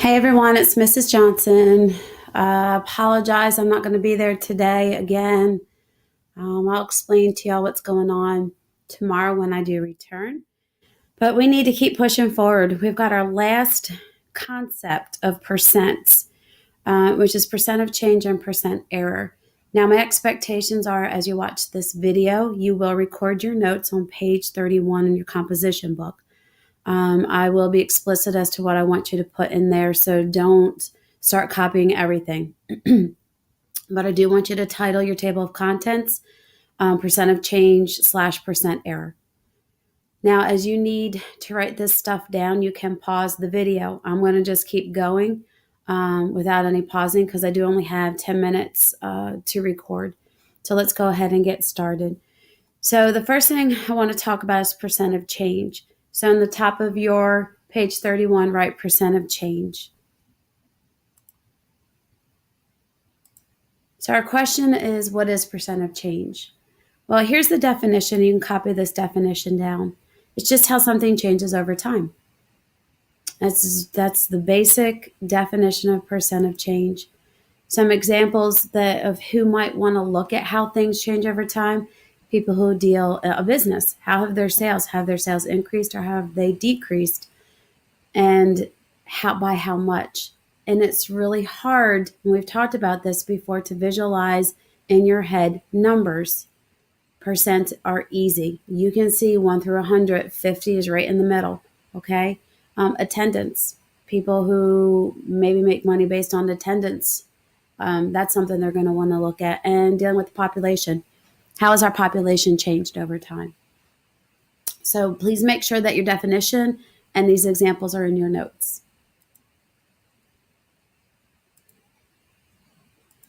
Hey everyone, it's Mrs. Johnson. Apologize, I'm not going to be there today again. I'll explain to y'all what's going on tomorrow when I do return. But we need to keep pushing forward. We've got our last concept of percents, which is percent of change and percent error. Now, my expectations are as you watch this video, you will record your notes on page 31 in your composition book. I will be explicit as to what I want you to put in there, so don't start copying everything. But I do want you to title your table of contents percent of change / percent error. Now, as you need to write this stuff down, you can pause the video. I'm going to just keep going without any pausing because I do only have 10 minutes to record. So let's go ahead and get started. So the first thing I want to talk about is percent of change. So on the top of your page 31, write percent of change. So our question is, what is percent of change? Well, here's the definition. You can copy this definition down. It's just how something changes over time. That's the basic definition of percent of change. Some examples of who might want to look at how things change over time. People who deal a business. How have their sales? Have their sales increased or have they decreased? And by how much? And it's really hard, and we've talked about this before, to visualize in your head numbers. Percent are easy. You can see 1 through 100. 50 is right in the middle. Okay. Attendance. People who maybe make money based on attendance. That's something they're going to want to look at. And dealing with the population. How has our population changed over time? So please make sure that your definition and these examples are in your notes.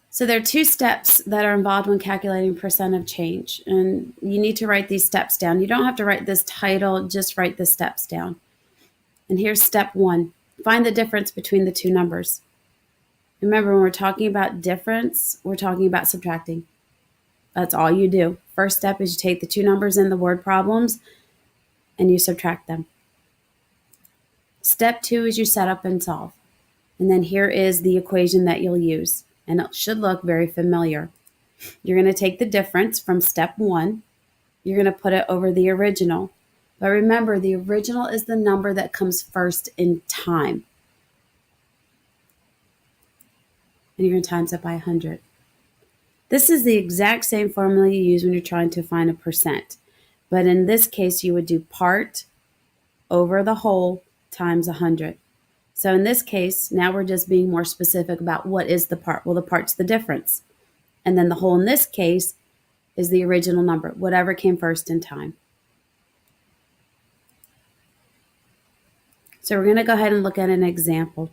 So there are 2 steps that are involved when calculating percent of change. And you need to write these steps down. You don't have to write this title, just write the steps down. And here's step 1. Find the difference between the 2 numbers. Remember, when we're talking about difference, we're talking about subtracting. That's all you do. First step is you take the 2 numbers in the word problems and you subtract them. Step 2 is you set up and solve. And then here is the equation that you'll use. And it should look very familiar. You're going to take the difference from step 1. You're going to put it over the original. But remember, the original is the number that comes first in time. And you're going to times it by 100. This is the exact same formula you use when you're trying to find a percent. But in this case, you would do part over the whole times 100. So in this case, now we're just being more specific about what is the part. Well, the part's the difference. And then the whole in this case is the original number, whatever came first in time. So we're going to go ahead and look at an example.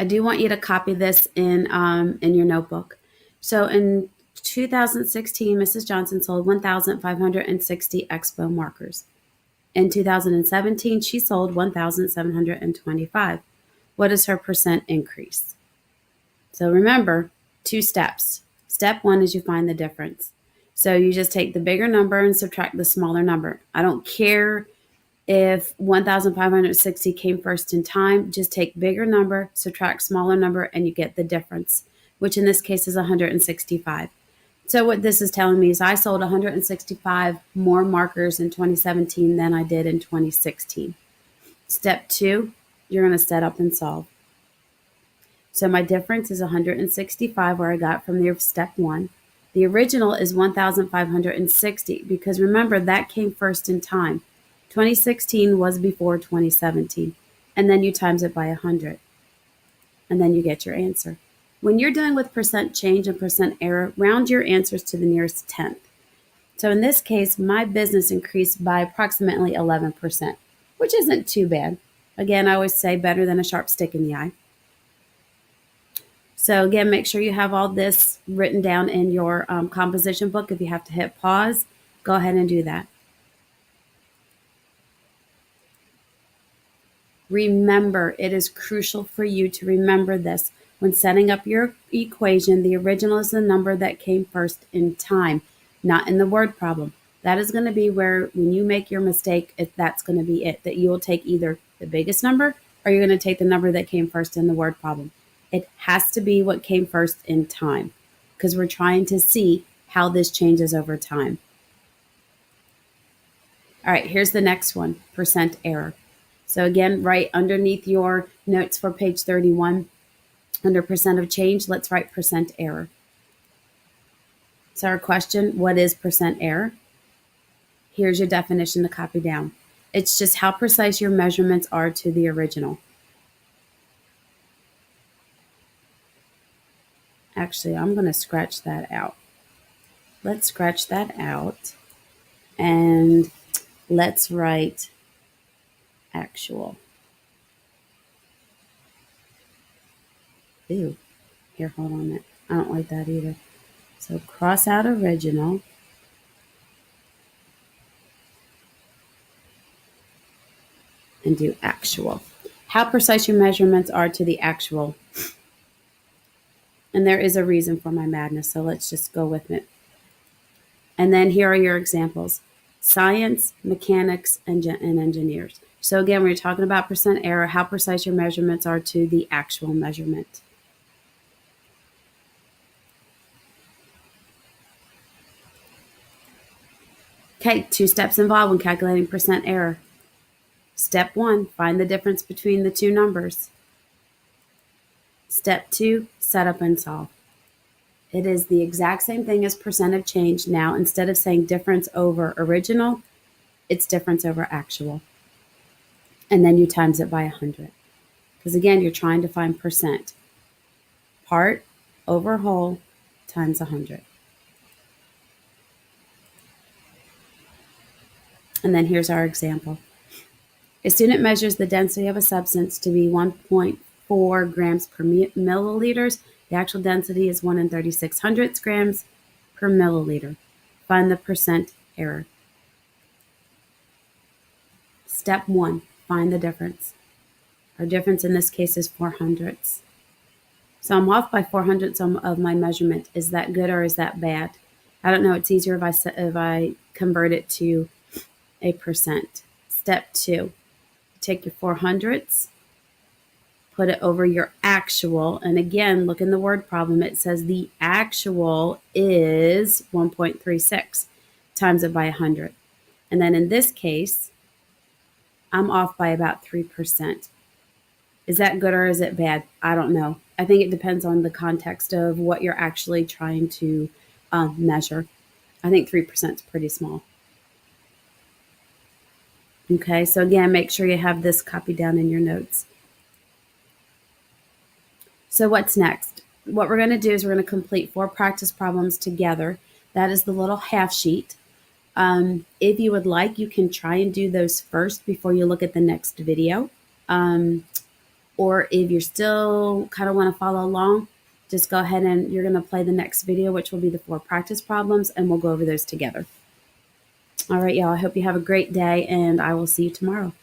I do want you to copy this in your notebook. So in 2016, Mrs. Johnson sold 1,560 Expo markers. In 2017, she sold 1,725. What is her percent increase? So remember, 2 steps. Step 1 is you find the difference. So you just take the bigger number and subtract the smaller number. I don't care if 1,560 came first in time, just take bigger number, subtract smaller number, and you get the difference, which in this case is 165. So what this is telling me is I sold 165 more markers in 2017 than I did in 2016. Step 2, you're going to set up and solve. So my difference is 165 where I got from the step 1. The original is 1,560 because remember that came first in time. 2016 was before 2017. And then you times it by 100. And then you get your answer. When you're dealing with percent change and percent error, round your answers to the nearest tenth. So in this case, my business increased by approximately 11%, which isn't too bad. Again, I always say better than a sharp stick in the eye. So again, make sure you have all this written down in your composition book. If you have to hit pause, go ahead and do that. Remember, it is crucial for you to remember this. When setting up your equation, the original is the number that came first in time, not in the word problem. That is going to be where, when you make your mistake, that's going to be it, that you will take either the biggest number, or you're going to take the number that came first in the word problem. It has to be what came first in time, because we're trying to see how this changes over time. All right, here's the next one, percent error. So again, right underneath your notes for page 31, under percent of change, let's write percent error. So our question, what is percent error? Here's your definition to copy down. It's just how precise your measurements are to the original. Actually, I'm going to scratch that out. Let's scratch that out and let's write actual. Ew. Here, hold on a minute. I don't like that either. So cross out original. And do actual. How precise your measurements are to the actual. And there is a reason for my madness, so let's just go with it. And then here are your examples. Science, mechanics, and engineers. So again, we're talking about percent error, how precise your measurements are to the actual measurement. Okay, 2 steps involved when calculating percent error. Step 1, find the difference between the two numbers. Step 2, set up and solve. It is the exact same thing as percent of change. Now, instead of saying difference over original, it's difference over actual. And then you times it by 100. Because again, you're trying to find percent. Part over whole times 100. And then here's our example. A student measures the density of a substance to be 1.4 grams per milliliters. The actual density is 1 in 3600 grams per milliliter. Find the percent error. Step 1, find the difference. Our difference in this case is 400ths. So I'm off by 400ths of my measurement. Is that good or is that bad? I don't know. It's easier if I convert it to a percent. Step 2, take your 400ths, put it over your actual. And again, look in the word problem. It says the actual is 1.36. Times it by 100. And then in this case, I'm off by about 3%. Is that good or is it bad? I don't know. I think it depends on the context of what you're actually trying to measure. I think 3% is pretty small. Okay, so again, make sure you have this copied down in your notes. So what's next? What we're going to do is we're going to complete 4 practice problems together. That is the little half sheet. If you would like, you can try and do those first before you look at the next video. Or if you're still kind of want to follow along, just go ahead and you're going to play the next video, which will be the 4 practice problems, and we'll go over those together. All right, y'all. I hope you have a great day, and I will see you tomorrow.